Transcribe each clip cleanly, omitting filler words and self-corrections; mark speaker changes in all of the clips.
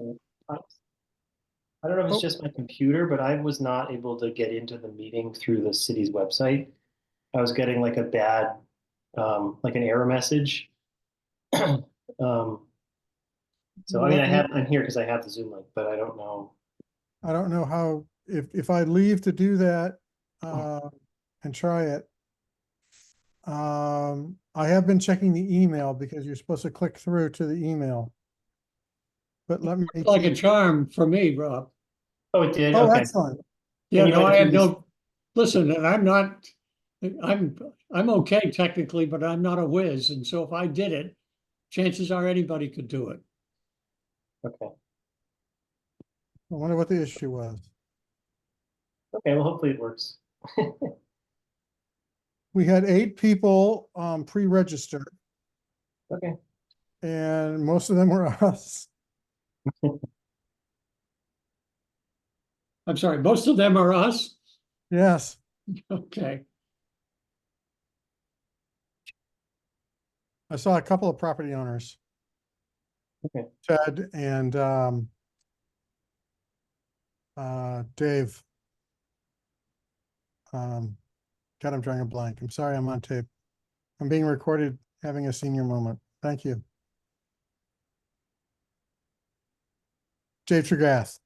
Speaker 1: I don't know if it's
Speaker 2: Oh.
Speaker 1: just my computer, but I was not able to get into the meeting through the city's website. I was getting like a bad, like an error message. Um, so I mean, I'm here because I have the Zoom link, but I don't know.
Speaker 2: I don't know how, if I leave to do that, and try it. I have been checking the email because you're supposed to click through to the email. But let me.
Speaker 3: Like a charm for me, Rob.
Speaker 1: Oh, it did.
Speaker 2: Oh,
Speaker 1: Okay.
Speaker 2: excellent.
Speaker 3: Yeah,
Speaker 1: you
Speaker 3: no,
Speaker 1: went
Speaker 3: I
Speaker 1: through
Speaker 3: have
Speaker 1: this-
Speaker 3: no, listen, and I'm okay technically, but I'm not a whiz. And so if I did it, chances are anybody could do it.
Speaker 1: Okay.
Speaker 2: I wonder what the issue was.
Speaker 1: Okay. Well, hopefully it works.
Speaker 2: We had 8 people pre-register,
Speaker 1: Okay.
Speaker 2: and most of them were us.
Speaker 3: I'm sorry, most of them are us?
Speaker 2: Yes.
Speaker 3: Okay.
Speaker 2: I saw a couple of property owners.
Speaker 1: Okay.
Speaker 2: Ted and Dave. God, I'm drawing a blank. I'm sorry, I'm on tape. I'm being recorded having a senior moment. Thank you. Dave Tregath.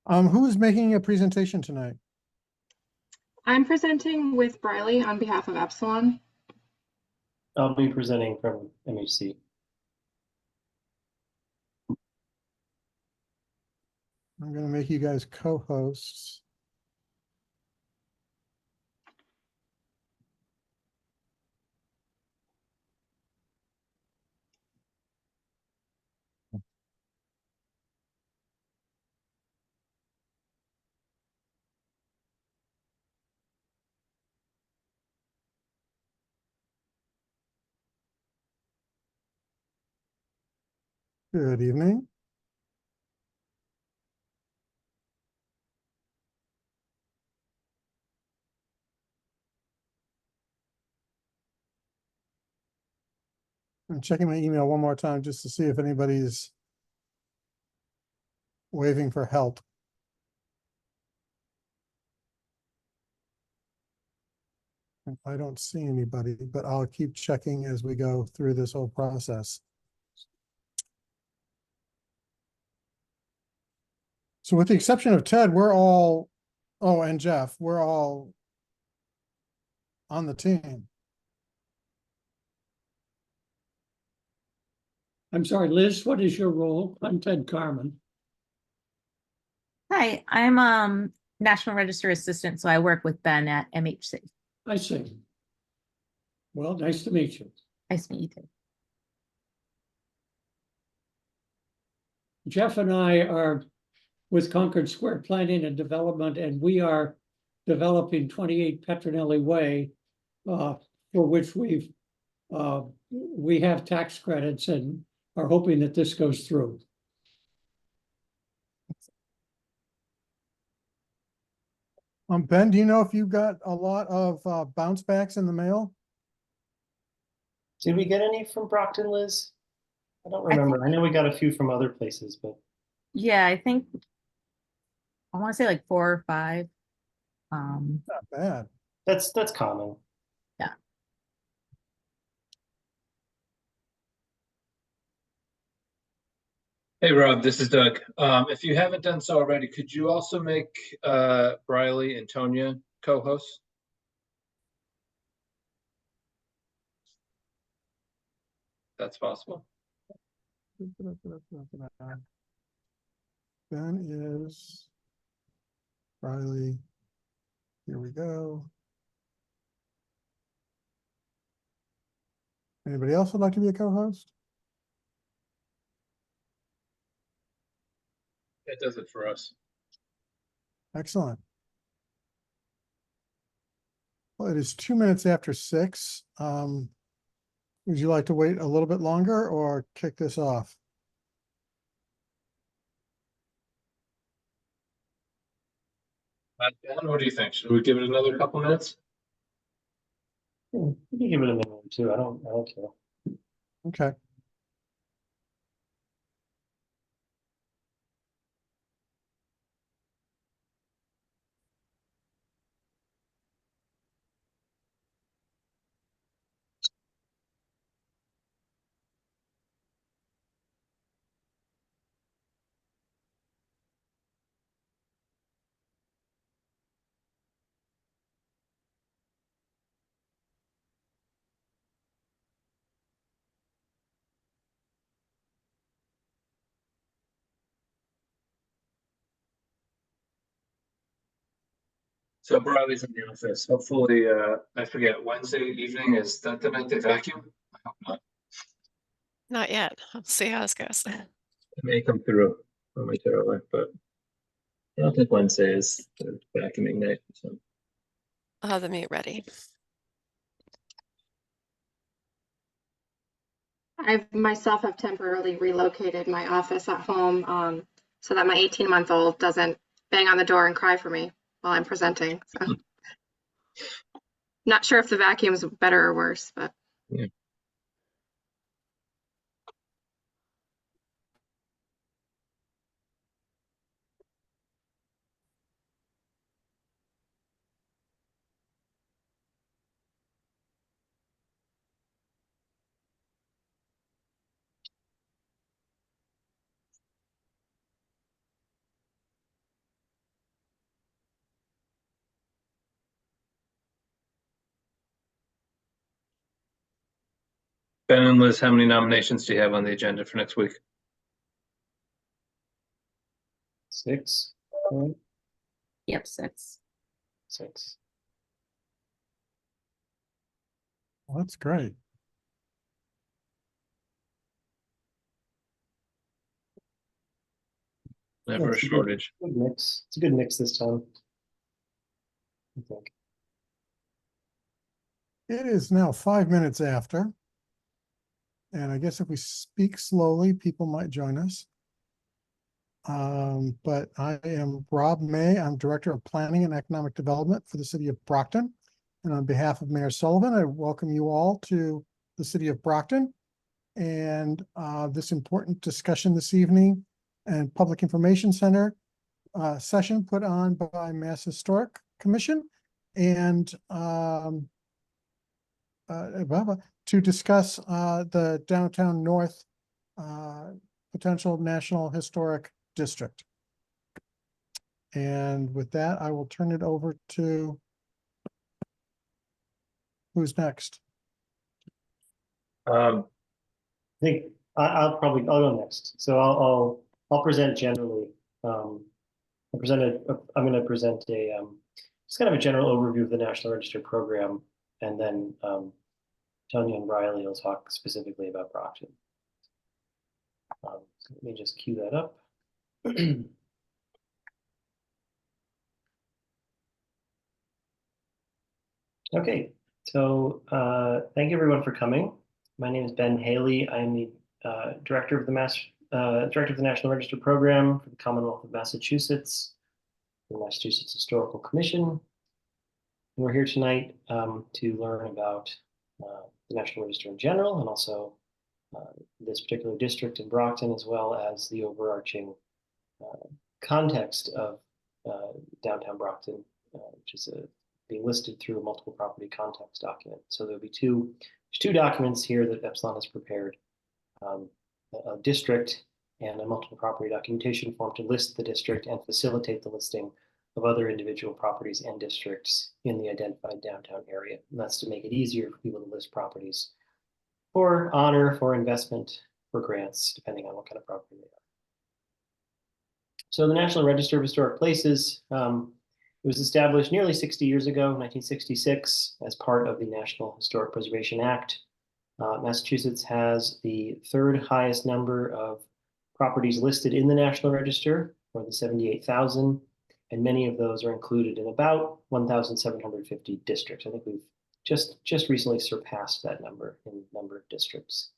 Speaker 2: Who is making a presentation tonight?
Speaker 4: I'm presenting with Briley on behalf of Epsilon.
Speaker 1: I'll be presenting from MHC.
Speaker 2: I'm going to make you guys co-hosts. Good evening. I'm checking my email one more time just to see if anybody's waving for help. I don't see anybody, but I'll keep checking as we go through this whole process. So with the exception of Ted, we're all, oh, and Jeff, we're all on the team.
Speaker 3: I'm sorry, Liz, what is your role? I'm Ted Carmen.
Speaker 5: Hi, I'm National Register Assistant, so I work with Ben at MHC.
Speaker 3: I see. Well, nice to meet you.
Speaker 5: Nice to meet you too.
Speaker 3: Jeff and I are with Concord Square Planning and Development, and we are developing 28 Petronelli Way, for which we have tax credits and are hoping that this goes through.
Speaker 2: Ben, do you know if you got a lot of bounce backs in the mail?
Speaker 1: Did we get any from Brockton, Liz? I don't remember. I know we got a few from other places, but
Speaker 5: Yeah, I think I want to say like 4 or 5.
Speaker 2: Not bad.
Speaker 1: that's common.
Speaker 5: Yeah.
Speaker 6: Hey Rob, this is Doug. If you haven't done so already, could you also make Briley and Tonya co-hosts? That's possible.
Speaker 2: Ben is Riley. Here we go. Anybody else would like to be a co-host?
Speaker 6: That does it for us.
Speaker 2: Excellent. Well, it is 2 minutes after 6. Would you like to wait a little bit longer or kick this off?
Speaker 6: Ben, what do you think? Should we give it another couple minutes?
Speaker 1: You can give it a minute or two. I don't care.
Speaker 2: Okay.
Speaker 6: So Briley's in the office. Hopefully, I forget, Wednesday evening, is that the night they vacuum? I hope not.
Speaker 7: Not yet. I'll see how this goes.
Speaker 6: It may come through momentarily, but I don't think Wednesday is the vacuuming night, so.
Speaker 7: I'll have the mute ready.
Speaker 4: I myself have temporarily relocated my office at home so that my 18-month-old doesn't bang on the door and cry for me while I'm presenting. So not sure if the vacuum's better or worse, but
Speaker 6: Yeah. Ben and Liz, how many nominations do you have on the agenda for next week?
Speaker 1: 6, right?
Speaker 5: Yep, 6.
Speaker 1: 6.
Speaker 2: Well, that's great.
Speaker 6: Never a
Speaker 1: That's a good-
Speaker 6: shortage.
Speaker 1: Good mix. It's a good mix this time, I think.
Speaker 2: It is now 5 minutes after. And I guess if we speak slowly, people might join us. But I am Rob May. I'm Director of Planning and Economic Development for the City of Brockton. And on behalf of Mayor Sullivan, I welcome you all to the City of Brockton and this important discussion this evening and Public Information Center session put on by Mass Historic Commission and to discuss the downtown north potential National Historic District. And with that, I will turn it over to who's next.
Speaker 1: I think I'll go next. So I'll present generally. I'm going to present a just kind of a general overview of the National Register program, and then Tonya and Riley will talk specifically about Brockton. So let me just cue that up. Okay, so thank you everyone for coming. My name is Ben Haley. I'm the director of the National Register program for the Commonwealth of Massachusetts, the Massachusetts Historical Commission. And we're here tonight to learn about the National Register in general, and also this particular district in Brockton, as well as the overarching context of downtown Brockton, which is being listed through a multiple property context document. So there'll be two documents here that Epsilon has prepared, a district and a multiple property documentation form to list the district and facilitate the listing of other individual properties and districts in the identified downtown area. And that's to make it easier for people to list properties for honor, for investment, for grants, depending on what kind of property they are. So the National Register of Historic Places it was established nearly 60 years ago, 1966, as part of the National Historic Preservation Act. Massachusetts has the third highest number of properties listed in the National Register, more than 78,000, and many of those are included in about 1,750 districts. I think we've just recently surpassed that number in number of districts.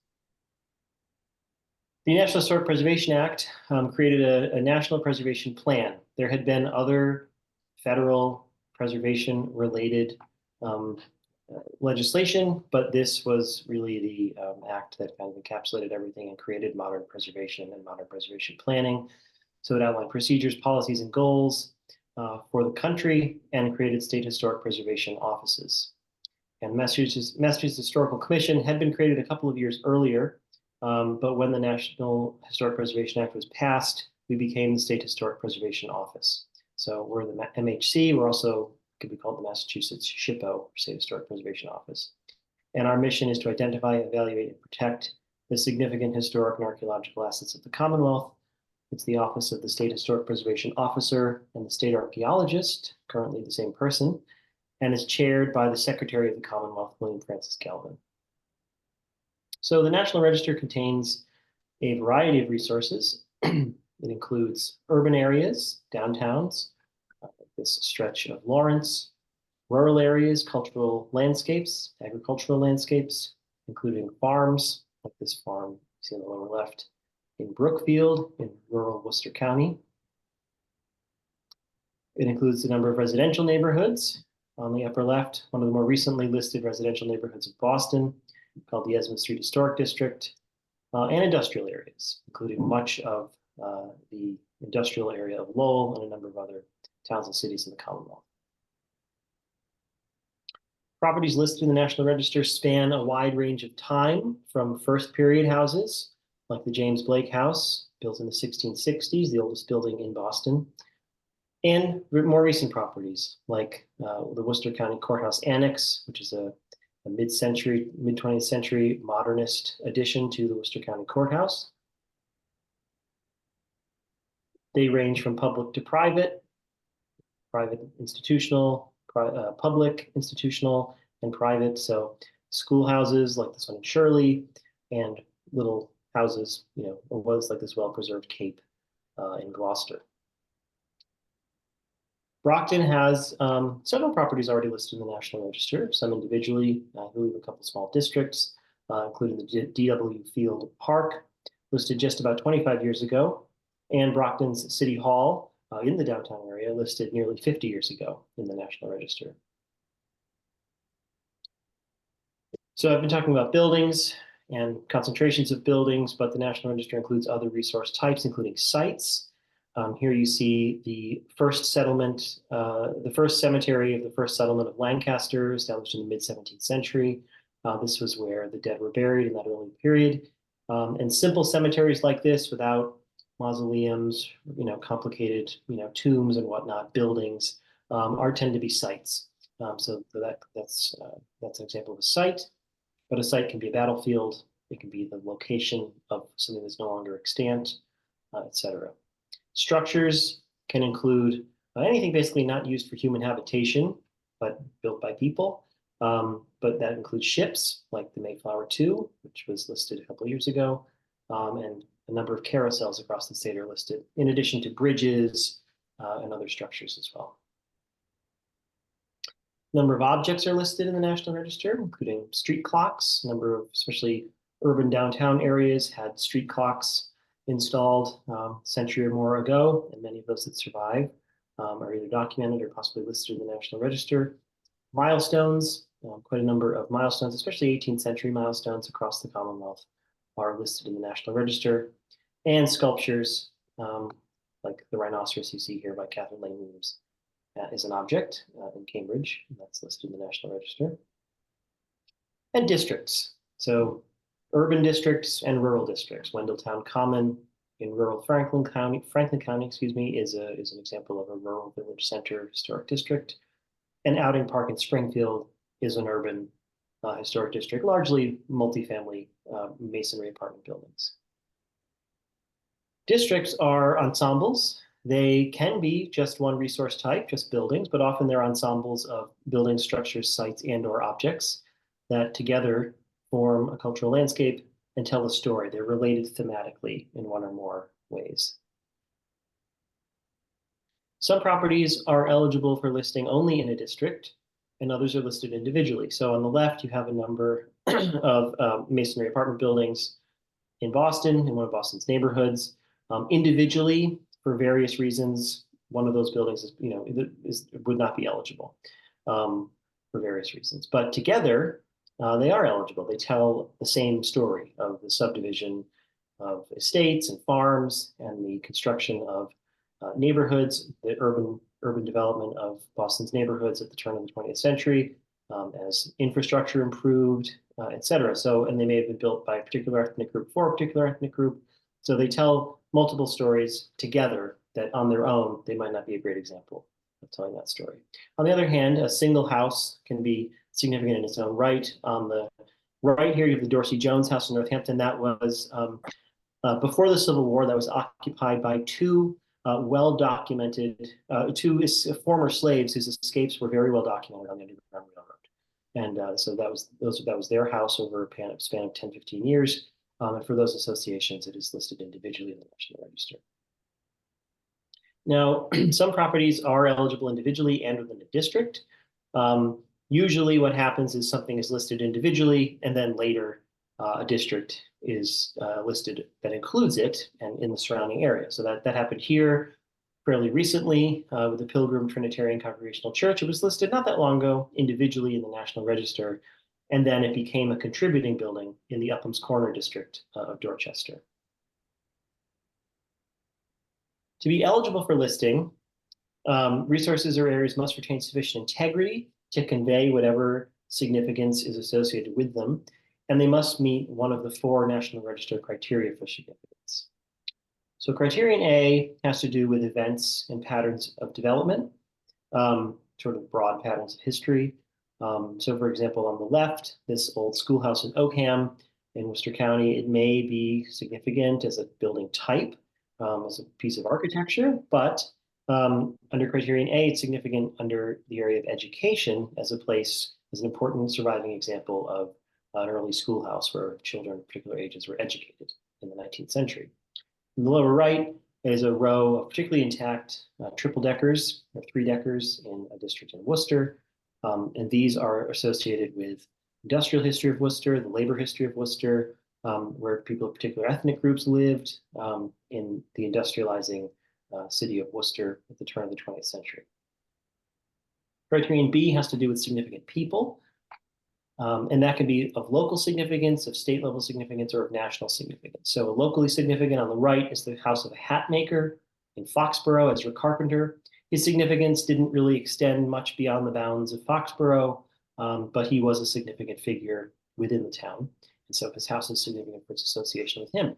Speaker 1: The National Historic Preservation Act created a national preservation plan. There had been other federal preservation related legislation, but this was really the act that kind of encapsulated everything and created modern preservation and modern preservation planning. So it outlined procedures, policies, and goals for the country and created state historic preservation offices. And Massachusetts Historical Commission had been created a couple of years earlier, but when the National Historic Preservation Act was passed, we became the State Historic Preservation Office. So we're the MHC, we're also could be called the Massachusetts SHPO, or State Historic Preservation Office. And our mission is to identify, evaluate, and protect the significant historic and archaeological assets of the Commonwealth. It's the office of the State Historic Preservation Officer and the State Archaeologist, currently the same person, and is chaired by the Secretary of the Commonwealth, William Francis Galvin. So the National Register contains a variety of resources. It includes urban areas, downtowns, this stretch of Lawrence, rural areas, cultural landscapes, agricultural landscapes, including farms, like this farm you see on the lower left in Brookfield in rural Worcester County. It includes a number of residential neighborhoods. On the upper left, one of the more recently listed residential neighborhoods of Boston, called the Esmond Street Historic District, and industrial areas, including much of the industrial area of Lowell and a number of other towns and cities in the Commonwealth. Properties listed in the National Register span a wide range of time, from first period houses, like the James Blake House, built in the 1660s, the oldest building in Boston, and more recent properties, like the Worcester County Courthouse Annex, which is a mid-century, mid-20th century modernist addition to the Worcester County Courthouse. They range from public to private institutional, public, institutional, and private. So schoolhouses like this one in Shirley, and little houses, or was like this well-preserved cape in Gloucester. Brockton has several properties already listed in the National Register, some individually. I believe a couple small districts, including the D.W. Field Park, listed just about 25 years ago, and Brockton's City Hall in the downtown area, listed nearly 50 years ago in the National Register. So I've been talking about buildings and concentrations of buildings, but the National Register includes other resource types, including sites. Here you see the first settlement, the first cemetery of the first settlement of Lancaster, established in the mid-17th century. This was where the dead were buried in that early period. And simple cemeteries like this, without mausoleums, complicated, tombs and whatnot, buildings, tend to be sites. So that's an example of a site, but a site can be a battlefield. It can be the location of something that's no longer extant, etc. Structures can include anything basically not used for human habitation, but built by people. But that includes ships like the Mayflower II, which was listed a couple of years ago, and a number of carousels across the state are listed, in addition to bridges and other structures as well. A number of objects are listed in the National Register, including street clocks. A number of, especially urban downtown areas, had street clocks installed a century or more ago, and many of those that survive are either documented or possibly listed in the National Register. Milestones, quite a number of milestones, especially 18th century milestones across the Commonwealth, are listed in the National Register. And sculptures, like the rhinoceros you see here by Catherine Lane Weems, is an object in Cambridge, and that's listed in the National Register. And districts. So urban districts and rural districts. Wendelltown Common in rural Franklin County, is an example of a rural village center historic district. And Outing Park in Springfield is an urban historic district, largely multifamily masonry apartment buildings. Districts are ensembles. They can be just one resource type, just buildings, but often they're ensembles of buildings, structures, sites, and/or objects that together form a cultural landscape and tell a story. They're related thematically in one or more ways. Some properties are eligible for listing only in a district, and others are listed individually. So on the left, you have a number of masonry apartment buildings in Boston, in one of Boston's neighborhoods. Individually, for various reasons, one of those buildings is, you know, would not be eligible for various reasons. But together, they are eligible. They tell the same story of the subdivision of estates and farms and the construction of neighborhoods, the urban development of Boston's neighborhoods at the turn of the 20th century, as infrastructure improved, et cetera. So, and they may have been built by a particular ethnic group for a particular ethnic group. So they tell multiple stories together that on their own, they might not be a great example of telling that story. On the other hand, a single house can be significant in its own right. On the right here, you have the Dorsey Jones house in Northampton. That was before the Civil War, that was occupied by two well-documented, two former slaves whose escapes were very well documented on the Underground Railroad. And so that was their house over a span of 10, 15 years. And for those associations, it is listed individually in the National Register. Now, some properties are eligible individually and within a district. Usually what happens is something is listed individually, and then later a district is listed that includes it and in the surrounding area. So that happened here fairly recently with the Pilgrim Trinitarian Congregational Church. It was listed not that long ago individually in the National Register, and then it became a contributing building in the Upham's Corner district of Dorchester. To be eligible for listing, resources or areas must retain sufficient integrity to convey whatever significance is associated with them, and they must meet one of the 4 National Register criteria for significance. So criterion A has to do with events and patterns of development, sort of broad patterns of history. So for example, on the left, this old schoolhouse in Oakham in Worcester County, it may be significant as a building type, as a piece of architecture, but under criterion A, it's significant under the area of education as a place, as an important surviving example of an early schoolhouse where children of particular ages were educated in the 19th century. In the lower right is a row of particularly intact triple deckers or 3-deckers in a district in Worcester. And these are associated with industrial history of Worcester, the labor history of Worcester, where people of particular ethnic groups lived in the industrializing city of Worcester at the turn of the 20th century. Criterion B has to do with significant people. And that can be of local significance, of state level significance, or of national significance. So locally significant on the right is the house of a hat maker in Foxborough, Ezra Carpenter. His significance didn't really extend much beyond the bounds of Foxborough, but he was a significant figure within the town. And so his house is significant for its association with him.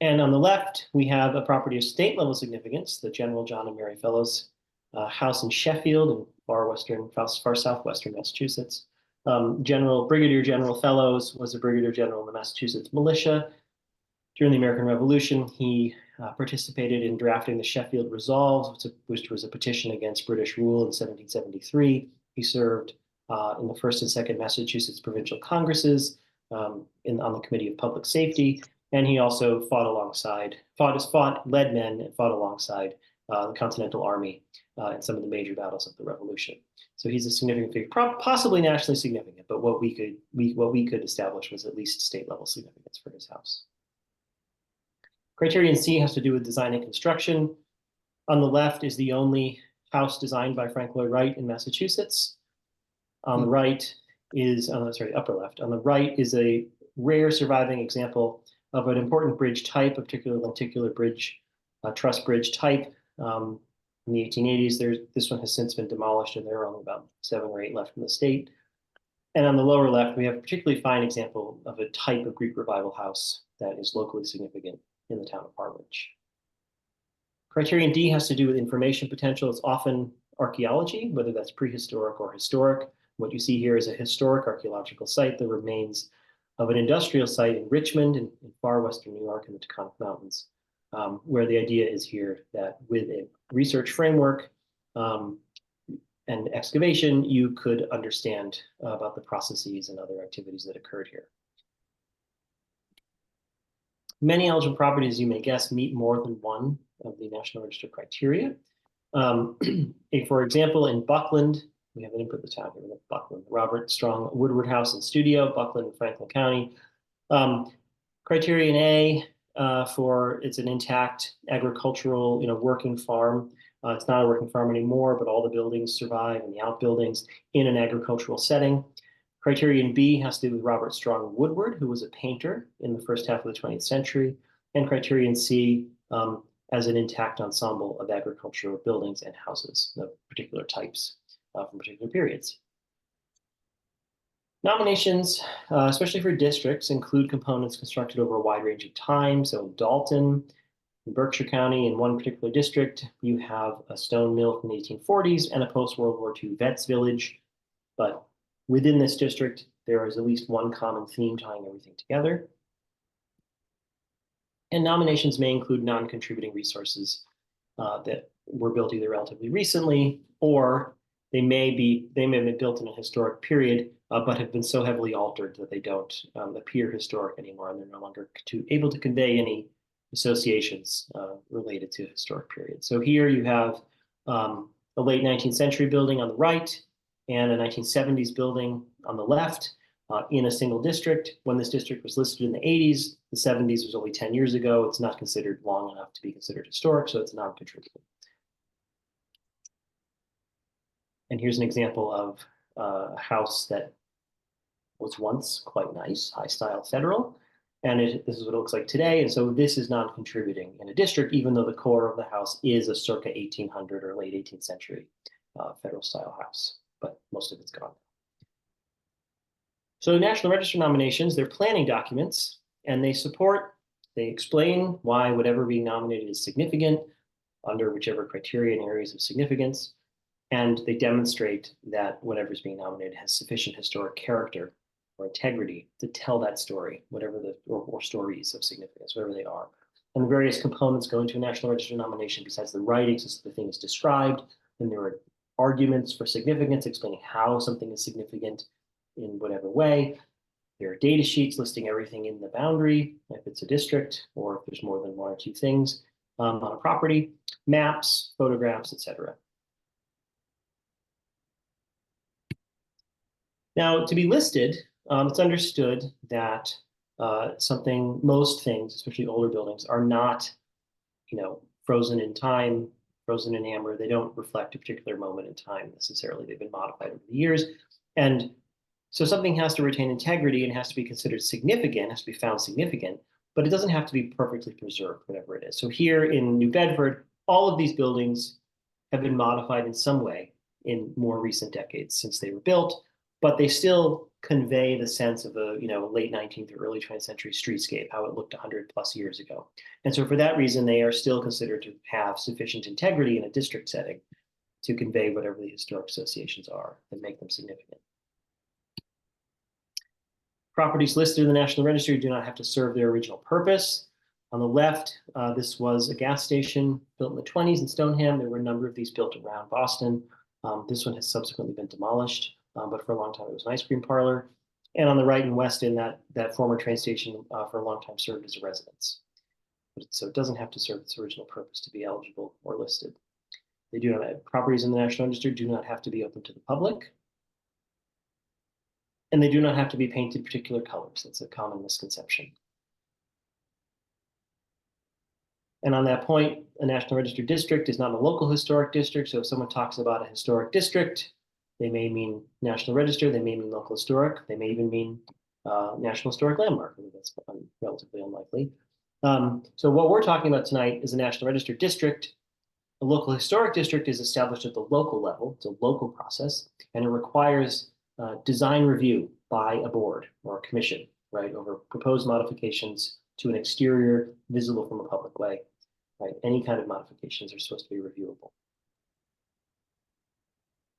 Speaker 1: And on the left, we have a property of state level significance, the General John and Mary Fellows house in Sheffield in far southwestern Massachusetts. Brigadier General Fellows was a brigadier general in the Massachusetts militia. During the American Revolution, he participated in drafting the Sheffield Resolves, which was a petition against British rule in 1773. He served in the first and second Massachusetts provincial congresses on the Committee of Public Safety, and he also led men and fought alongside the Continental Army in some of the major battles of the Revolution. So he's a significant figure, possibly nationally significant, but what we could establish was at least state level significance for his house. Criterion C has to do with design and construction. On the left is the only house designed by Frank Lloyd Wright in Massachusetts. On the right is, upper left. On the right is a rare surviving example of an important bridge type, a particular lenticular bridge, truss bridge type. In the 1880s, this one has since been demolished, and there are only about 7 or 8 left in the state. And on the lower left, we have a particularly fine example of a type of Greek Revival house that is locally significant in the town of Harwich. Criterion D has to do with information potential. It's often archaeology, whether that's prehistoric or historic. What you see here is a historic archaeological site, the remains of an industrial site in Richmond in far western New York in the Taconic Mountains, where the idea is here that with a research framework and excavation, you could understand about the processes and other activities that occurred here. Many eligible properties, you may guess, meet more than one of the National Register criteria. For example, in Buckland, we have an input the town here, Buckland, Robert Strong Woodward House and Studio, Buckland, Franklin County. Criterion A it's an intact agricultural, working farm. It's not a working farm anymore, but all the buildings survive and the outbuildings in an agricultural setting. Criterion B has to do with Robert Strong Woodward, who was a painter in the first half of the 20th century. And criterion C as an intact ensemble of agricultural buildings and houses of particular types from particular periods. Nominations, especially for districts, include components constructed over a wide range of time. So in Dalton, in Berkshire County, in one particular district, you have a stone mill from the 1840s and a post-World War II vets village. But within this district, there is at least one common theme tying everything together. And nominations may include non-contributing resources that were built either relatively recently, or they may have been built in a historic period, but have been so heavily altered that they don't appear historic anymore, and they're no longer able to convey any associations related to historic periods. So here you have a late 19th century building on the right and a 1970s building on the left in a single district. When this district was listed in the 80s, the 70s was only 10 years ago. It's not considered long enough to be considered historic, so it's non-contributing. And here's an example of a house that was once quite nice, high-style federal, and this is what it looks like today. And so this is non-contributing in a district, even though the core of the house is a circa 1800 or late 18th century federal-style house, but most of it's gone. So National Register nominations, they're planning documents, and they explain why whatever being nominated is significant under whichever criteria and areas of significance. And they demonstrate that whatever is being nominated has sufficient historic character or integrity to tell that story, whatever or stories of significance, whatever they are. And the various components go into a National Register nomination besides the writings, as the thing is described. And there are arguments for significance, explaining how something is significant in whatever way. There are data sheets listing everything in the boundary, if it's a district, or if there's more than one or two things on a property, maps, photographs, etc. Now, to be listed, it's understood that most things, especially older buildings, are not, frozen in time, frozen in amber. They don't reflect a particular moment in time necessarily. They've been modified over the years. And so something has to retain integrity and has to be considered significant, has to be found significant, but it doesn't have to be perfectly preserved, whatever it is. So here in New Bedford, all of these buildings have been modified in some way in more recent decades since they were built, but they still convey the sense of a late 19th or early 20th century streetscape, how it looked 100 plus years ago. And so for that reason, they are still considered to have sufficient integrity in a district setting to convey whatever the historic associations are that make them significant. Properties listed in the National Register do not have to serve their original purpose. On the left, this was a gas station built in the 20s in Stoneham. There were a number of these built around Boston. This one has subsequently been demolished, but for a long time it was an ice cream parlor. And on the right and west in that former train station for a long time served as a residence. So it doesn't have to serve its original purpose to be eligible or listed. Properties in the National Register do not have to be open to the public. And they do not have to be painted particular colors. That's a common misconception. And on that point, a National Register district is not a local historic district. So if someone talks about a historic district, they may mean National Register, they may mean local historic, they may even mean National Historic Landmark. I think that's relatively unlikely. So what we're talking about tonight is a National Register district. A local historic district is established at the local level. It's a local process, and it requires design review by a board or a commission, right, over proposed modifications to an exterior visible from a public way, right? Any kind of modifications are supposed to be reviewable.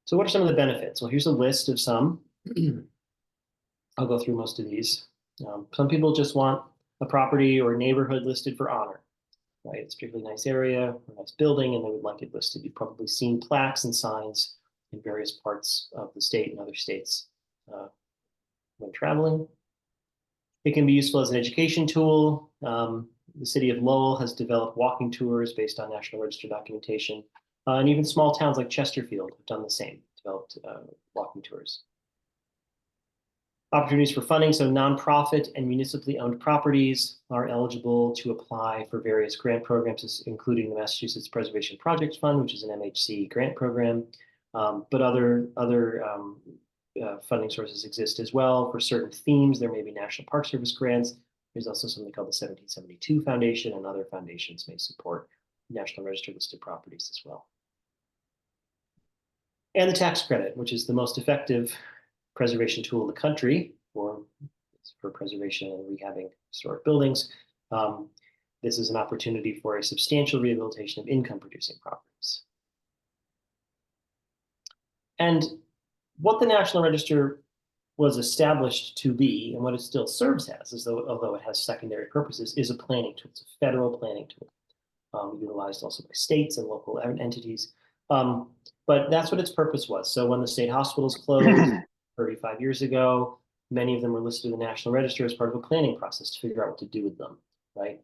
Speaker 1: So what are some of the benefits? Well, here's a list of some. I'll go through most of these. Some people just want a property or neighborhood listed for honor, right? It's a particularly nice area, a nice building, and they would like it listed. You've probably seen plaques and signs in various parts of the state and other states when traveling. It can be useful as an education tool. The city of Lowell has developed walking tours based on National Register documentation. And even small towns like Chesterfield have done the same, developed walking tours. Opportunities for funding. So nonprofit and municipally owned properties are eligible to apply for various grant programs, including the Massachusetts Preservation Project Fund, which is an MHC grant program. But other funding sources exist as well for certain themes. There may be National Park Service grants. There's also something called the 1772 Foundation, and other foundations may support National Register listed properties as well. And the tax credit, which is the most effective preservation tool in the country for preservation and rehabbing historic buildings. This is an opportunity for a substantial rehabilitation of income-producing properties. And what the National Register was established to be, and what it still serves as, although it has secondary purposes, is a planning tool. It's a federal planning tool, utilized also by states and local entities. But that's what its purpose was. So when the state hospitals closed 35 years ago, many of them were listed in the National Register as part of a planning process to figure out what to do with them, right?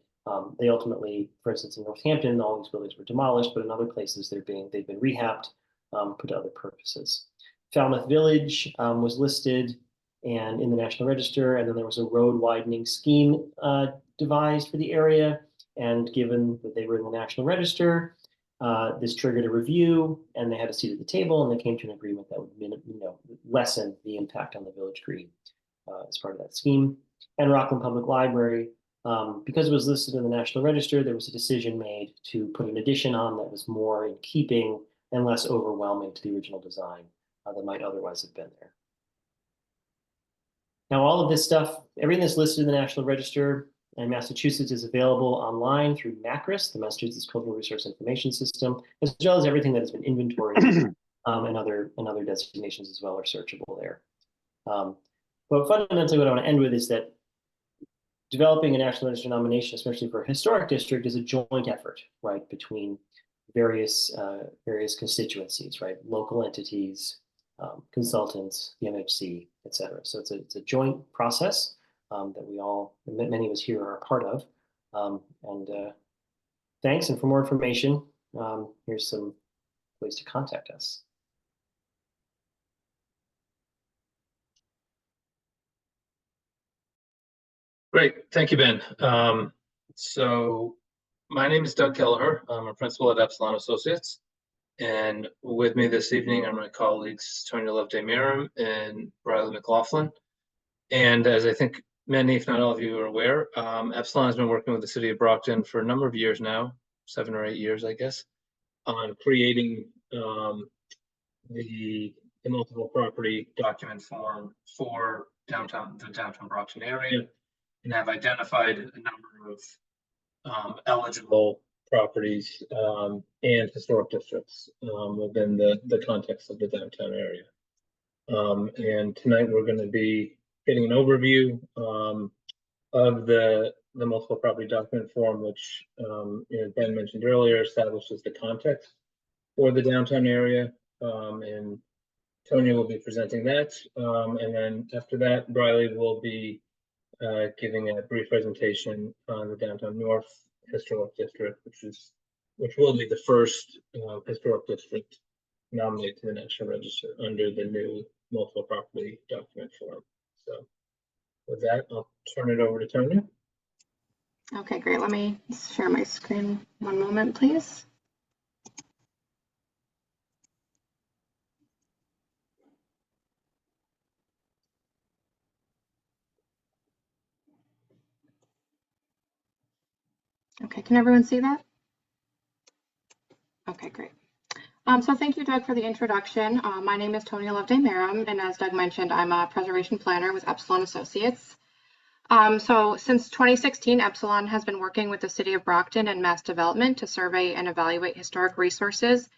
Speaker 1: They ultimately, for instance, in Northampton, all these buildings were demolished, but in other places they've been rehabbed, put to other purposes. Falmouth Village was listed and in the National Register, and then there was a road widening scheme devised for the area. And given that they were in the National Register, this triggered a review, and they had a seat at the table, and they came to an agreement that would, lessen the impact on the village green as part of that scheme. And Rockland Public Library, because it was listed in the National Register, there was a decision made to put an addition on that was more in keeping and less overwhelming to the original design that might otherwise have been there. Now, all of this stuff, everything that's listed in the National Register in Massachusetts is available online through MACRIS, the Massachusetts Cultural Resource Information System, as well as everything that has been inventoried and other designations as well are searchable there. But fundamentally, what I want to end with is that developing a National Register nomination, especially for a historic district, is a joint effort, right, between various constituencies, right, local entities, consultants, the MHC, et cetera. So it's a joint process that many of us here are a part of. Thanks, and for more information, here's some ways to contact us.
Speaker 6: Great, thank you, Ben. So my name is Doug Kelleher. I'm a principal at Epsilon Associates. And with me this evening are my colleagues, Tonya Loveday-Merrim and Riley McLaughlin. And as I think many, if not all of you are aware, Epsilon has been working with the city of Brockton for a number of years now, 7 or 8 years, I guess, on creating the multiple property document form for the downtown Brockton area, and have identified a number of eligible properties and historic districts within the context of the downtown area. And tonight we're going to be getting an overview of the multiple property document form, which Ben mentioned earlier, establishes the context for the downtown area. And Tonya will be presenting that. And then after that, Briley will be giving a brief presentation on the Downtown North Historic District, which will be the first historic district nominated to the National Register under the new multiple property document form. So with that, I'll turn it over to Tonya.
Speaker 4: Okay, great. Let me share my screen. One moment, please. Okay, can everyone see that? Okay, great. So thank you, Doug, for the introduction. My name is Tonya Loveday-Merrim, and as Doug mentioned, I'm a preservation planner with Epsilon Associates. So since 2016, Epsilon has been working with the City of Brockton and Mass Development to survey and evaluate historic resources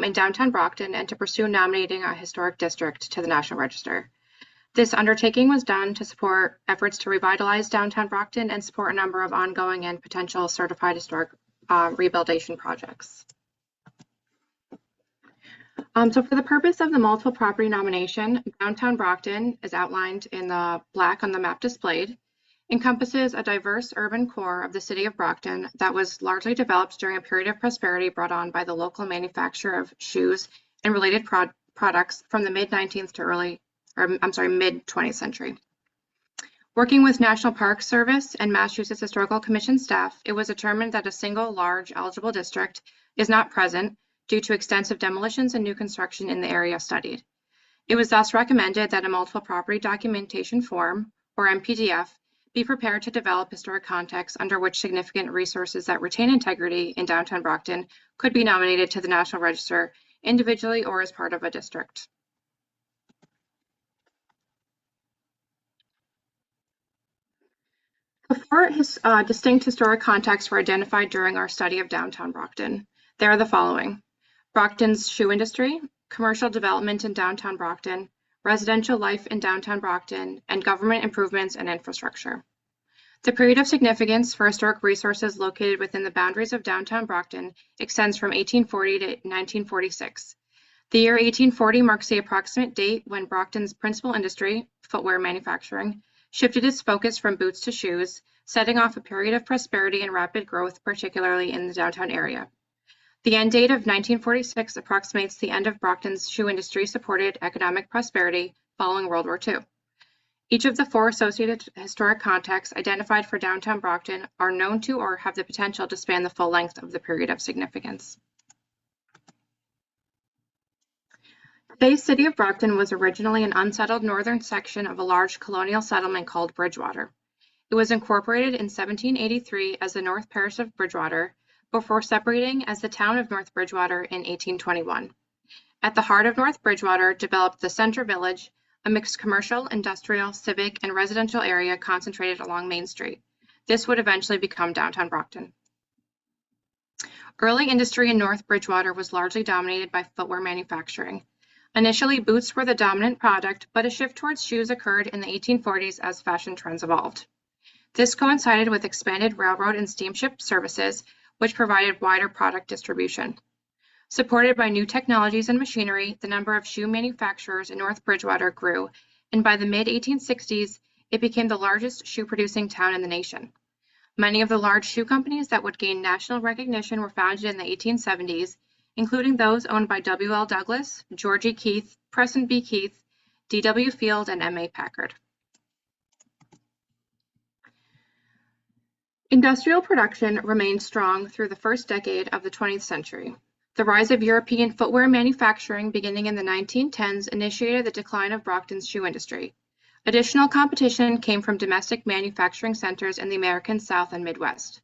Speaker 4: in downtown Brockton and to pursue nominating a historic district to the National Register. This undertaking was done to support efforts to revitalize downtown Brockton and support a number of ongoing and potential certified historic rehabilitation projects. So for the purpose of the multiple property nomination, downtown Brockton is outlined in the black on the map displayed, encompasses a diverse urban core of the city of Brockton that was largely developed during a period of prosperity brought on by the local manufacture of shoes and related products from the mid-19th to mid-20th century. Working with National Park Service and Massachusetts Historical Commission staff, it was determined that a single large eligible district is not present due to extensive demolitions and new construction in the area studied. It was thus recommended that a multiple property documentation form, or MPDF, be prepared to develop historic context under which significant resources that retain integrity in downtown Brockton could be nominated to the National Register individually or as part of a district. Four distinct historic contexts were identified during our study of downtown Brockton. They are the following: Brockton's shoe industry, commercial development in downtown Brockton, residential life in downtown Brockton, and government improvements and infrastructure. The period of significance for historic resources located within the boundaries of downtown Brockton extends from 1840 to 1946. The year 1840 marks the approximate date when Brockton's principal industry, footwear manufacturing, shifted its focus from boots to shoes, setting off a period of prosperity and rapid growth, particularly in the downtown area. The end date of 1946 approximates the end of Brockton's shoe industry-supported economic prosperity following World War II. Each of the four associated historic contexts identified for downtown Brockton are known to or have the potential to span the full length of the period of significance. Today's city of Brockton was originally an unsettled northern section of a large colonial settlement called Bridgewater. It was incorporated in 1783 as the North Parish of Bridgewater, before separating as the town of North Bridgewater in 1821. At the heart of North Bridgewater developed the Center Village, a mixed commercial, industrial, civic, and residential area concentrated along Main Street. This would eventually become downtown Brockton. Early industry in North Bridgewater was largely dominated by footwear manufacturing. Initially, boots were the dominant product, but a shift towards shoes occurred in the 1840s as fashion trends evolved. This coincided with expanded railroad and steamship services, which provided wider product distribution. Supported by new technologies and machinery, the number of shoe manufacturers in North Bridgewater grew, and by the mid-1860s, it became the largest shoe-producing town in the nation. Many of the large shoe companies that would gain national recognition were founded in the 1870s, including those owned by W.L. Douglas, George E. Keith, Preston B. Keith, D.W. Field, and M.A. Packard. Industrial production remained strong through the first decade of the 20th century. The rise of European footwear manufacturing beginning in the 1910s initiated the decline of Brockton's shoe industry. Additional competition came from domestic manufacturing centers in the American South and Midwest.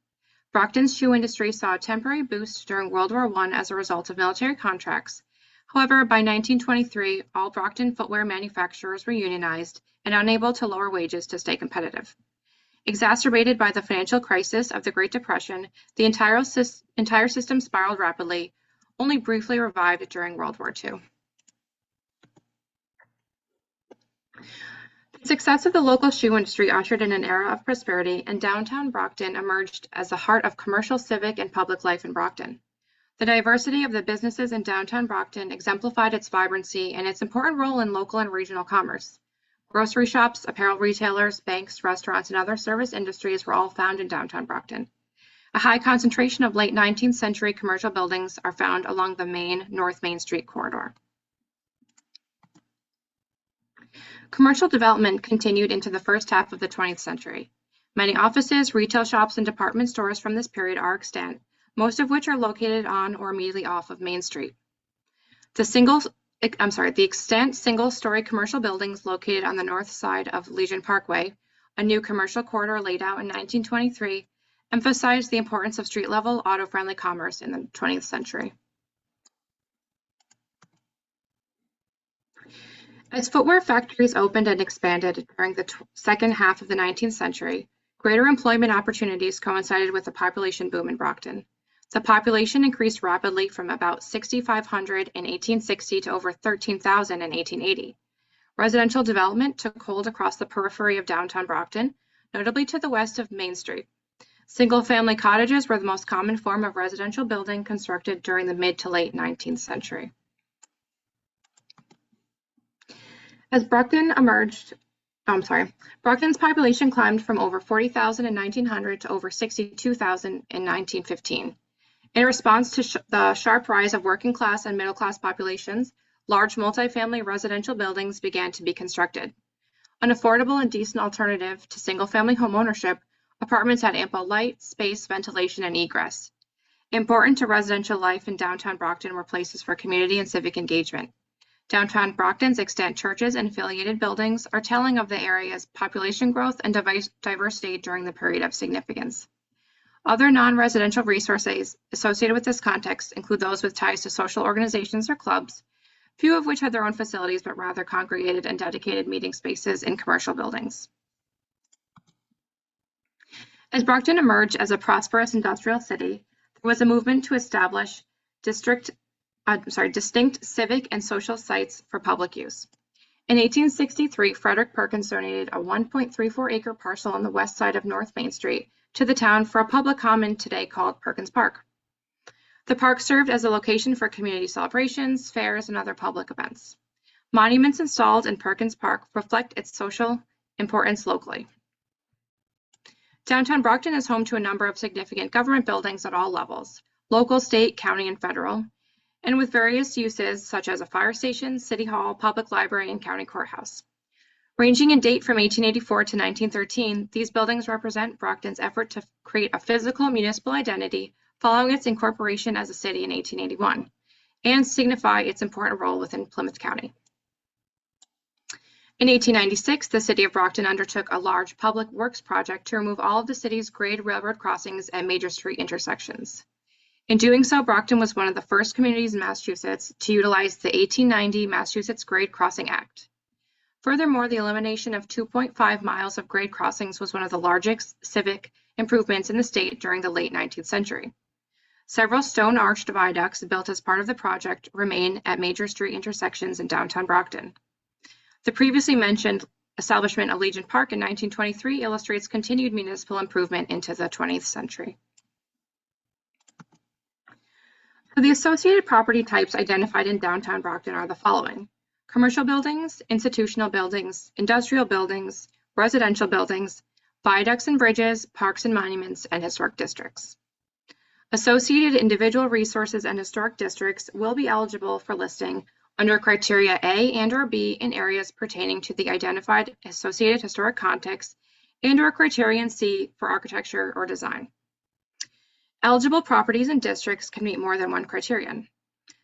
Speaker 4: Brockton's shoe industry saw a temporary boost during World War I as a result of military contracts. However, by 1923, all Brockton footwear manufacturers were unionized and unable to lower wages to stay competitive. Exacerbated by the financial crisis of the Great Depression, the entire system spiraled rapidly, only briefly revived during World War II. The success of the local shoe industry ushered in an era of prosperity, and downtown Brockton emerged as the heart of commercial, civic, and public life in Brockton. The diversity of the businesses in downtown Brockton exemplified its vibrancy and its important role in local and regional commerce. Grocery shops, apparel retailers, banks, restaurants, and other service industries were all found in downtown Brockton. A high concentration of late 19th century commercial buildings are found along the main North Main Street corridor. Commercial development continued into the first half of the 20th century. Many offices, retail shops, and department stores from this period are extant, most of which are located on or immediately off of Main Street. The extant single-story commercial buildings located on the north side of Legion Parkway, a new commercial corridor laid out in 1923, emphasized the importance of street-level, auto-friendly commerce in the 20th century. As footwear factories opened and expanded during the second half of the 19th century, greater employment opportunities coincided with a population boom in Brockton. The population increased rapidly from about 6,500 in 1860 to over 13,000 in 1880. Residential development took hold across the periphery of downtown Brockton, notably to the west of Main Street. Single-family cottages were the most common form of residential building constructed during the mid to late 19th century. As Brockton's population climbed from over 40,000 in 1900 to over 62,000 in 1915. In response to the sharp rise of working class and middle class populations, large multifamily residential buildings began to be constructed. An affordable and decent alternative to single-family home ownership, apartments had ample light, space, ventilation, and egress. Important to residential life in downtown Brockton were places for community and civic engagement. Downtown Brockton's extant churches and affiliated buildings are telling of the area's population growth and diversity during the period of significance. Other non-residential resources associated with this context include those with ties to social organizations or clubs, few of which had their own facilities but rather congregated and dedicated meeting spaces in commercial buildings. As Brockton emerged as a prosperous industrial city, there was a movement to establish distinct civic and social sites for public use. In 1863, Frederick Perkins donated a 1.34-acre parcel on the west side of North Main Street to the town for a public common today called Perkins Park. The park served as a location for community celebrations, fairs, and other public events. Monuments installed in Perkins Park reflect its social importance locally. Downtown Brockton is home to a number of significant government buildings at all levels, local, state, county, and federal, and with various uses such as a fire station, city hall, public library, and county courthouse. Ranging in date from 1884 to 1913, these buildings represent Brockton's effort to create a physical municipal identity following its incorporation as a city in 1881, and signify its important role within Plymouth County. In 1896, the city of Brockton undertook a large public works project to remove all of the city's grade railroad crossings at major street intersections. In doing so, Brockton was one of the first communities in Massachusetts to utilize the 1890 Massachusetts Grade Crossing Act. Furthermore, the elimination of 2.5 miles of grade crossings was one of the largest civic improvements in the state during the late 19th century. Several stone arched viaducts built as part of the project remain at major street intersections in downtown Brockton. The previously mentioned establishment of Legion Park in 1923 illustrates continued municipal improvement into the 20th century. So the associated property types identified in downtown Brockton are the following: commercial buildings, institutional buildings, industrial buildings, residential buildings, viaducts and bridges, parks and monuments, and historic districts. Associated individual resources and historic districts will be eligible for listing under criteria A and or B in areas pertaining to the identified associated historic context and or criterion C for architecture or design. Eligible properties and districts can meet more than one criterion.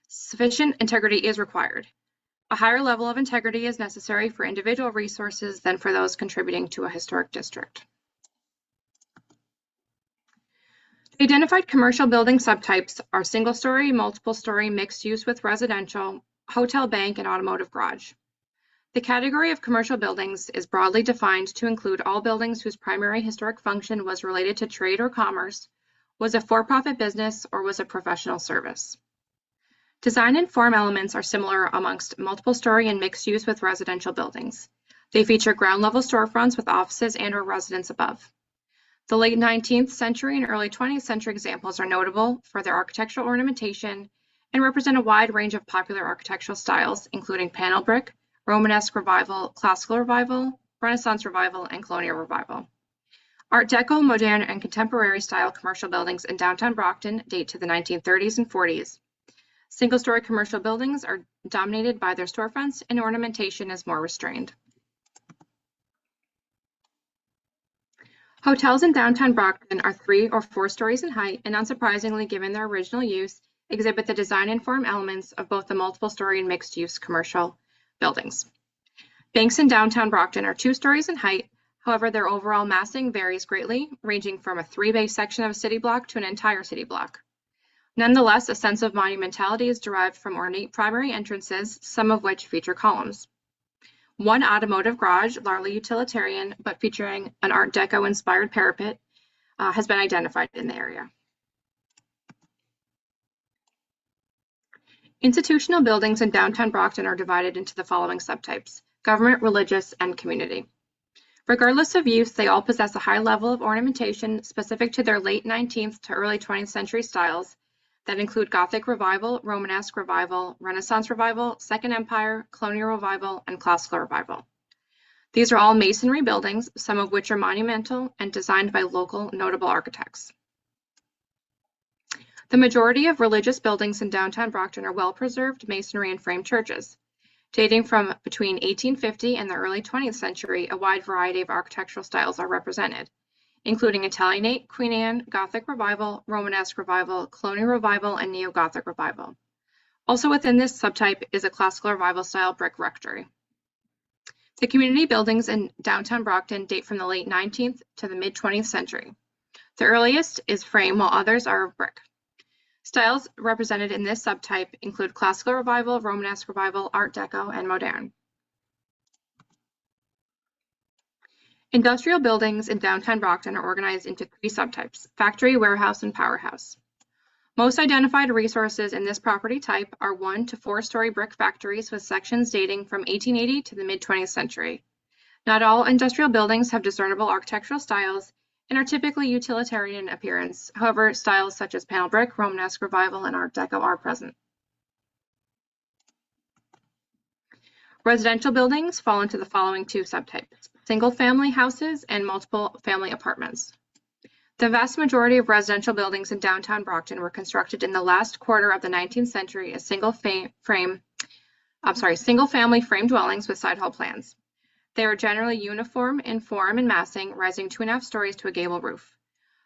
Speaker 4: Sufficient integrity is required. A higher level of integrity is necessary for individual resources than for those contributing to a historic district. The identified commercial building subtypes are single-story, multiple-story, mixed use with residential, hotel, bank, and automotive garage. The category of commercial buildings is broadly defined to include all buildings whose primary historic function was related to trade or commerce, was a for-profit business, or was a professional service. Design and form elements are similar amongst multiple-story and mixed use with residential buildings. They feature ground-level storefronts with offices and or residents above. The late 19th century and early 20th century examples are notable for their architectural ornamentation and represent a wide range of popular architectural styles, including panel brick, Romanesque revival, classical revival, Renaissance revival, and colonial revival. Art Deco, modern, and contemporary style commercial buildings in downtown Brockton date to the 1930s and 40s. Single-story commercial buildings are dominated by their storefronts, and ornamentation is more restrained. Hotels in downtown Brockton are 3 or 4 stories in height, and unsurprisingly, given their original use, exhibit the design and form elements of both the multiple-story and mixed-use commercial buildings. Banks in downtown Brockton are 2 stories in height. However, their overall massing varies greatly, ranging from a 3-bay section of a city block to an entire city block. Nonetheless, a sense of monumentality is derived from ornate primary entrances, some of which feature columns. One automotive garage, largely utilitarian, but featuring an Art Deco-inspired parapet, has been identified in the area. Institutional buildings in downtown Brockton are divided into the following subtypes: government, religious, and community. Regardless of use, they all possess a high level of ornamentation specific to their late 19th to early 20th century styles that include Gothic Revival, Romanesque Revival, Renaissance Revival, Second Empire, Colonial Revival, and Classical Revival. These are all masonry buildings, some of which are monumental and designed by local notable architects. The majority of religious buildings in downtown Brockton are well-preserved masonry and frame churches. Dating from between 1850 and the early 20th century, a wide variety of architectural styles are represented, including Italianate, Queen Anne, Gothic Revival, Romanesque Revival, Colonial Revival, and Neo-Gothic Revival. Also within this subtype is a Classical Revival style brick rectory. The community buildings in downtown Brockton date from the late 19th to the mid-20th century. The earliest is frame, while others are of brick. Styles represented in this subtype include Classical Revival, Romanesque Revival, Art Deco, and Moderne. Industrial buildings in downtown Brockton are organized into 3 subtypes: factory, warehouse, and powerhouse. Most identified resources in this property type are 1 to 4-story brick factories with sections dating from 1880 to the mid-20th century. Not all industrial buildings have discernible architectural styles and are typically utilitarian in appearance. However, styles such as panel brick, Romanesque Revival, and Art Deco are present. Residential buildings fall into the following 2 subtypes: single-family houses and multiple-family apartments. The vast majority of residential buildings in downtown Brockton were constructed in the last quarter of the 19th century as single-family frame dwellings with side hall plans. They are generally uniform in form and massing, rising 2.5 stories to a gable roof.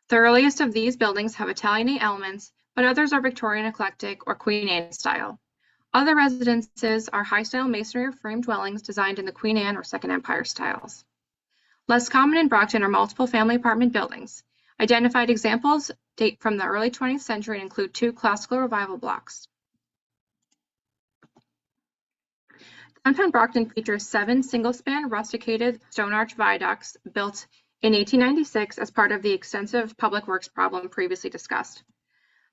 Speaker 4: The earliest of these buildings have Italianate elements, but others are Victorian eclectic or Queen Anne style. Other residences are high-style masonry or frame dwellings designed in the Queen Anne or Second Empire styles. Less common in Brockton are multiple-family apartment buildings. Identified examples date from the early 20th century and include 2 Classical Revival blocks. Downtown Brockton features 7 single-span rusticated stone arch viaducts built in 1896 as part of the extensive public works problem previously discussed.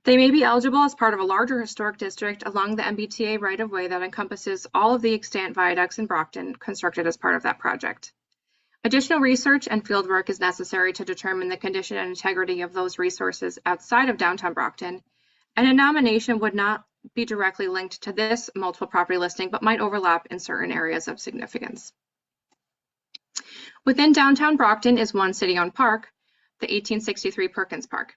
Speaker 4: They may be eligible as part of a larger historic district along the MBTA right-of-way that encompasses all of the extant viaducts in Brockton constructed as part of that project. Additional research and fieldwork is necessary to determine the condition and integrity of those resources outside of downtown Brockton, and a nomination would not be directly linked to this multiple property listing, but might overlap in certain areas of significance. Within downtown Brockton is one city-owned park, the 1863 Perkins Park.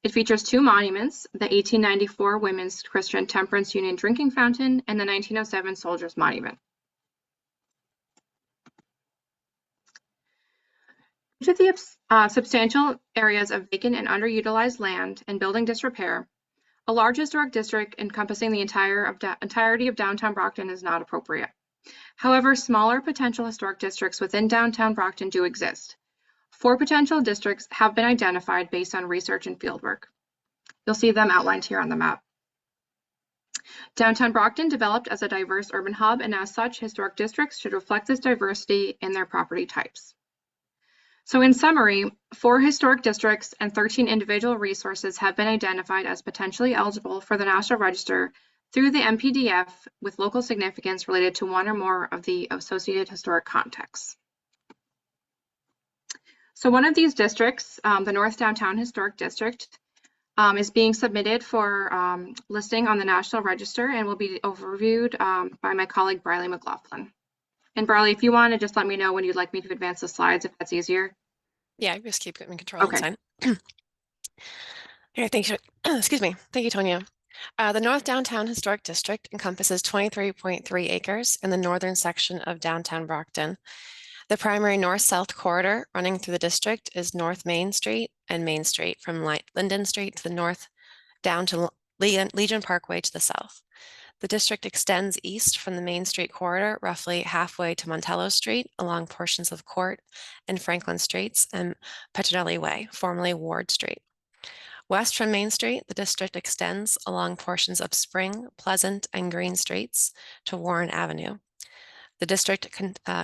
Speaker 4: It features 2 monuments, the 1894 Women's Christian Temperance Union Drinking Fountain and the 1907 Soldiers Monument. Due to the substantial areas of vacant and underutilized land and building disrepair, a large historic district encompassing the entirety of downtown Brockton is not appropriate. However, smaller potential historic districts within downtown Brockton do exist. 4 potential districts have been identified based on research and fieldwork. You'll see them outlined here on the map. Downtown Brockton developed as a diverse urban hub, and as such, historic districts should reflect this diversity in their property types. So in summary, 4 historic districts and 13 individual resources have been identified as potentially eligible for the National Register through the MPDF with local significance related to 1 or more of the associated historic contexts. So one of these districts, the North Downtown Historic District, is being submitted for listing on the National Register and will be overviewed by my colleague Briley McLaughlin. And Briley, if you want to just let me know when you'd like me to advance the slides, if that's easier.
Speaker 7: Yeah, just keep it in control.
Speaker 4: Okay.
Speaker 7: That's fine. Here, thank you. Excuse me. Thank you, Tonya. The North Downtown Historic District encompasses 23.3 acres in the northern section of downtown Brockton. The primary north-south corridor running through the district is North Main Street and Main Street from Linden Street to the north down to Legion Parkway to the south. The district extends east from the Main Street corridor roughly halfway to Montello Street along portions of Court and Franklin Streets and Petronelli Way, formerly Ward Street. West from Main Street, the district extends along portions of Spring, Pleasant, and Green Streets to Warren Avenue. The district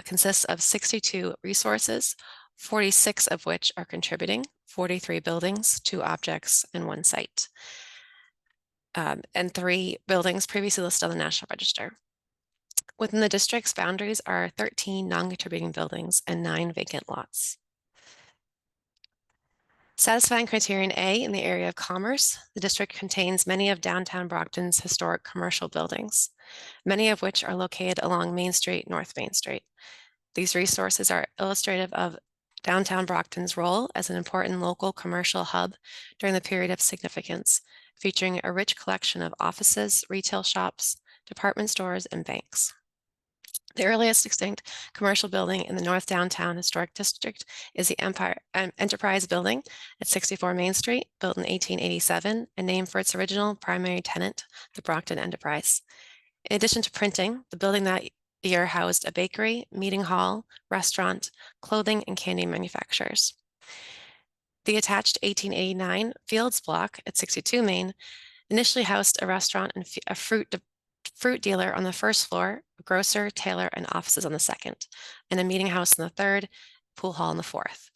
Speaker 7: consists of 62 resources, 46 of which are contributing, 43 buildings, 2 objects, and 1 site. And 3 buildings previously listed on the National Register. Within the district's boundaries are 13 non-contributing buildings and 9 vacant lots. Satisfying criterion A in the area of commerce, the district contains many of downtown Brockton's historic commercial buildings, many of which are located along Main Street, North Main Street. These resources are illustrative of downtown Brockton's role as an important local commercial hub during the period of significance, featuring a rich collection of offices, retail shops, department stores, and banks. The earliest extinct commercial building in the North Downtown Historic District is the Enterprise Building at 64 Main Street, built in 1887 and named for its original primary tenant, the Brockton Enterprise. In addition to printing, the building that year housed a bakery, meeting hall, restaurant, clothing, and candy manufacturers. The attached 1889 Fields Block at 62 Main initially housed a restaurant and a fruit dealer on the first floor, a grocer, tailor, and offices on the second, and a meeting house on the third, pool hall on the fourth.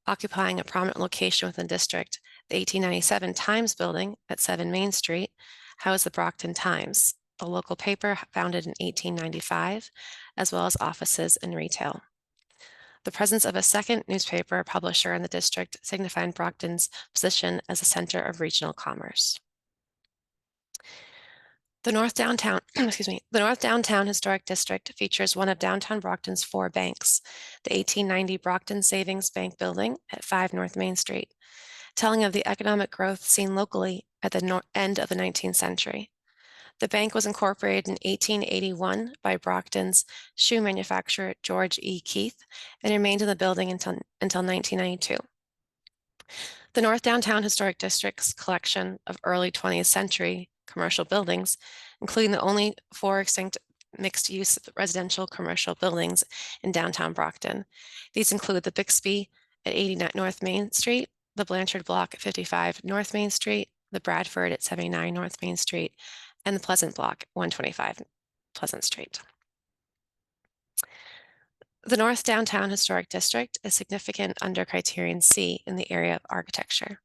Speaker 7: Occupying a prominent location within the district, the 1897 Times Building at 7 Main Street housed the Brockton Times, the local paper founded in 1895, as well as offices and retail. The presence of a second newspaper publisher in the district signified Brockton's position as a center of regional commerce. The North Downtown, the North Downtown Historic District features one of downtown Brockton's 4 banks, the 1890 Brockton Savings Bank Building at 5 North Main Street, telling of the economic growth seen locally at the end of the 19th century. The bank was incorporated in 1881 by Brockton's shoe manufacturer George E. Keith and remained in the building until 1992. The North Downtown Historic District's collection of early 20th century commercial buildings, including the only 4 extinct mixed-use residential commercial buildings in downtown Brockton. These include the Bixby at 89 North Main Street, the Blanchard Block at 55 North Main Street, the Bradford at 79 North Main Street, and the Pleasant Block, 125 Pleasant Street. The North Downtown Historic District is significant under Criterion C in the area of architecture,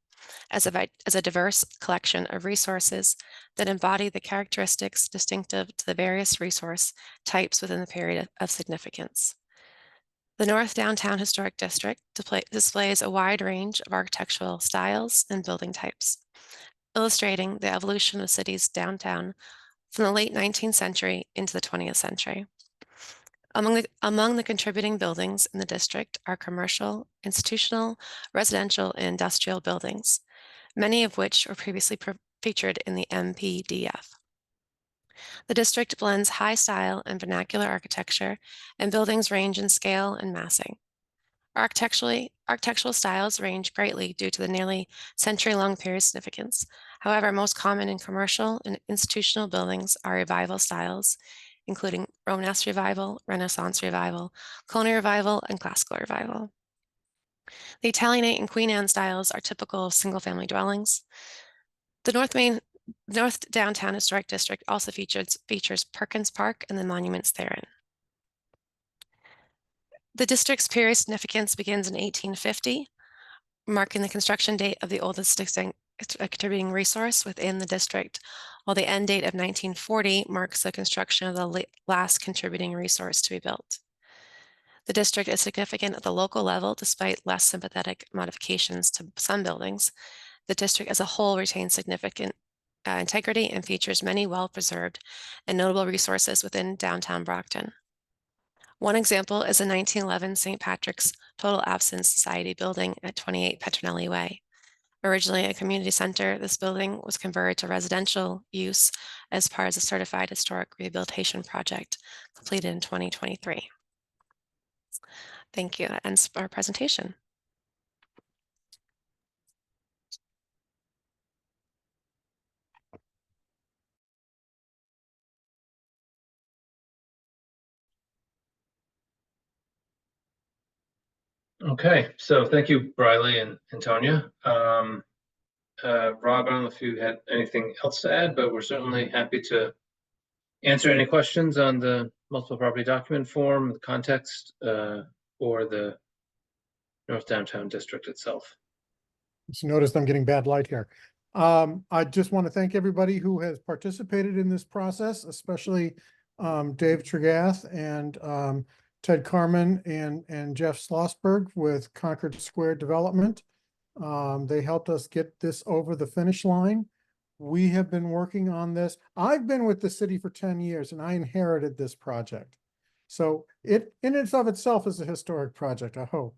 Speaker 7: as a diverse collection of resources that embody the characteristics distinctive to the various resource types within the period of significance. The North Downtown Historic District displays a wide range of architectural styles and building types, illustrating the evolution of the city's downtown from the late 19th century into the 20th century. Among the contributing buildings in the district are commercial, institutional, residential, and industrial buildings, many of which were previously featured in the MPDF. The district blends high style and vernacular architecture, and buildings range in scale and massing. Architectural styles range greatly due to the nearly century-long period of significance. However, most common in commercial and institutional buildings are revival styles, including Romanesque Revival, Renaissance Revival, Colonial Revival, and Classical Revival. The Italianate and Queen Anne styles are typical of single-family dwellings. The North Downtown Historic District also features Perkins Park and the monuments therein. The district's period of significance begins in 1850, marking the construction date of the oldest contributing resource within the district, while the end date of 1940 marks the construction of the last contributing resource to be built. The district is significant at the local level despite less sympathetic modifications to some buildings. The district as a whole retains significant integrity and features many well-preserved and notable resources within downtown Brockton. One example is the 1911 St. Patrick's Total Abstinence Society building at 28 Petronelli Way. Originally a community center, this building was converted to residential use as part of the Certified Historic Rehabilitation Project completed in 2023. Thank you. That ends our presentation.
Speaker 6: Okay, so thank you, Briley and Antonia. Rob, I don't know if you had anything else to add, but we're certainly happy to answer any questions on the multiple property document form, the context, or the North Downtown District itself.
Speaker 2: Just noticed I'm getting bad light here. I just want to thank everybody who has participated in this process, especially Dave Tregath and Ted Carmen and Jeff Schlossberg with Concord Square Development. They helped us get this over the finish line. We have been working on this. I've been with the city for 10 years and I inherited this project. So it in and of itself is a historic project, I hope.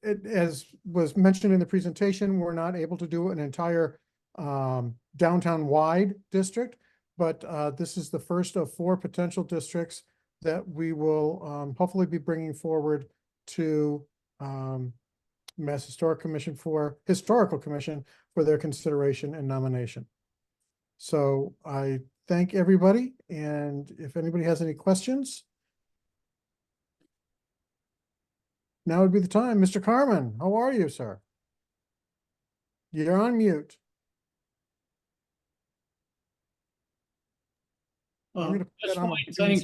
Speaker 2: It, as was mentioned in the presentation, we're not able to do an entire downtown wide district, but this is the first of 4 potential districts that we will hopefully be bringing forward to Mass Historical Commission for their consideration and nomination. So I thank everybody, and if anybody has any questions, now would be the time. Mr. Carmen, how are you, sir? You're on mute. I'm gonna put
Speaker 3: Just
Speaker 2: that on
Speaker 3: fine,
Speaker 2: my-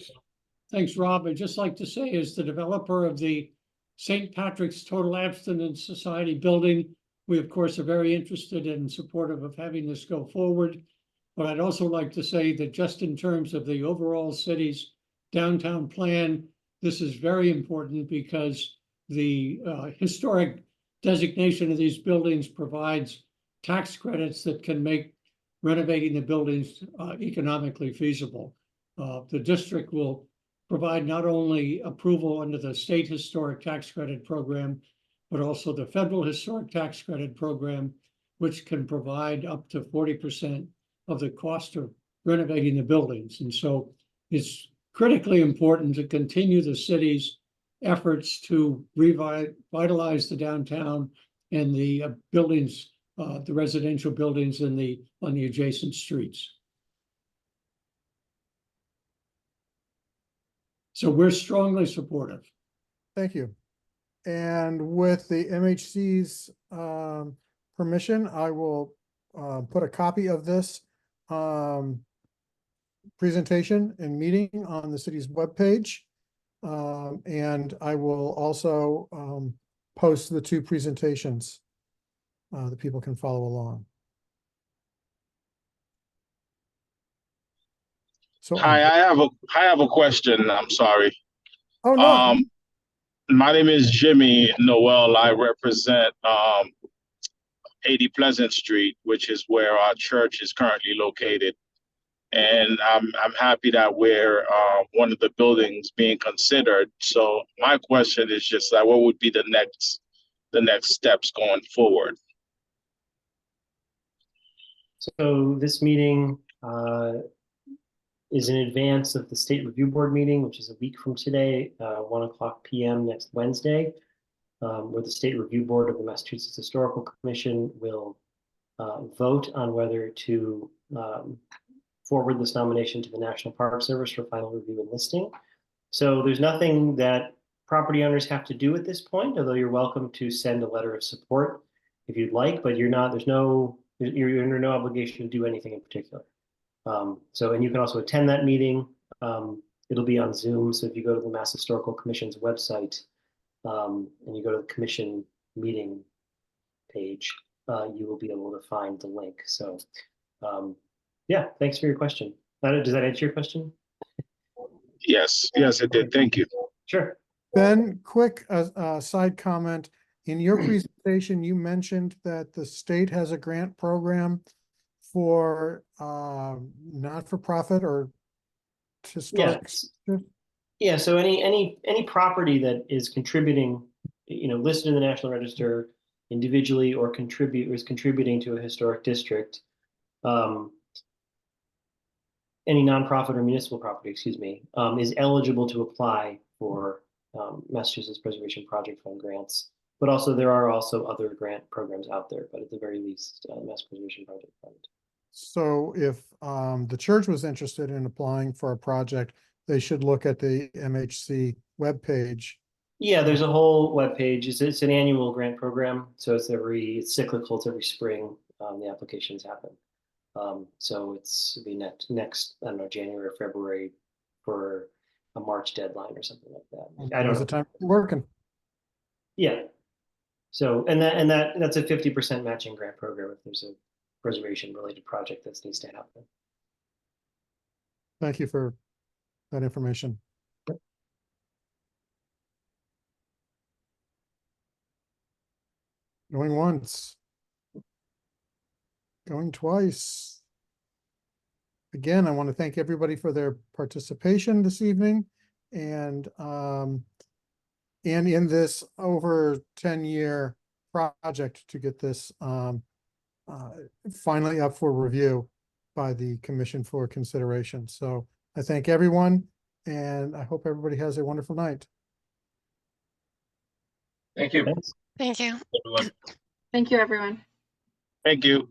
Speaker 3: thanks, Rob. I'd just like to say, as the developer of the St. Patrick's Total Abstinence Society building, we of course are very interested and supportive of having this go forward. But I'd also like to say that just in terms of the overall city's downtown plan, this is very important because the historic designation of these buildings provides tax credits that can make renovating the buildings economically feasible. The district will provide not only approval under the state historic tax credit program, but also the federal historic tax credit program, which can provide up to 40% of the cost of renovating the buildings. And so it's critically important to continue the city's efforts to revitalize the downtown and the buildings, the residential buildings on the adjacent streets. So we're strongly supportive.
Speaker 2: Thank you. And with the MHC's permission, I will put a copy of this presentation and meeting on the city's webpage. And I will also post the 2 presentations that people can follow along. So,
Speaker 8: Hi, I have a question. I'm sorry.
Speaker 2: oh, no,
Speaker 8: My name is Jimmy Noel. I represent 80 Pleasant Street, which is where our church is currently located. And I'm happy that we're one of the buildings being considered. So my question is just that what would be the next steps going forward?
Speaker 1: So this meeting is in advance of the State Review Board meeting, which is a week from today, 1:00 p.m. next Wednesday, where the State Review Board of the Massachusetts Historical Commission will vote on whether to forward this nomination to the National Park Service for final review and listing. So there's nothing that property owners have to do at this point, although you're welcome to send a letter of support if you'd like, but you're under no obligation to do anything in particular. And you can also attend that meeting. It'll be on Zoom. So if you go to the Mass Historical Commission's website and you go to the commission meeting page, you will be able to find the link. So yeah, thanks for your question. Does that answer your question?
Speaker 8: Yes, it did. Thank you.
Speaker 1: Sure.
Speaker 2: Ben, quick side comment. In your presentation, you mentioned that the state has a grant program for not-for-profit or historic.
Speaker 1: Yeah. So any property that is contributing, listed in the National Register individually or is contributing to a historic district, any nonprofit or municipal property, is eligible to apply for Massachusetts Preservation Project Fund grants. But also there are also other grant programs out there, but at the very least, Mass Preservation Project Fund. So
Speaker 2: if the church was interested in applying for a project, they should look at the MHC webpage. Yeah, there's a whole webpage. It's an annual grant program, so it's cyclical. It's every spring. The applications happen. So it'll be next I don't know, January or February for a March deadline or something like that. I don't know. The time working. Yeah. So that's a 50% matching grant program if there's a preservation related project that needs to happen. Thank you for that information. Going once. Going twice. Again, I want to thank everybody for their participation this evening and in this over 10-year project to get this finally up for review. by the commission for consideration. So I thank everyone, and I hope everybody has a wonderful night.
Speaker 6: Thank you,
Speaker 1: Thanks.
Speaker 7: Thank you.
Speaker 6: everyone.
Speaker 4: Thank you, everyone.
Speaker 8: Thank you.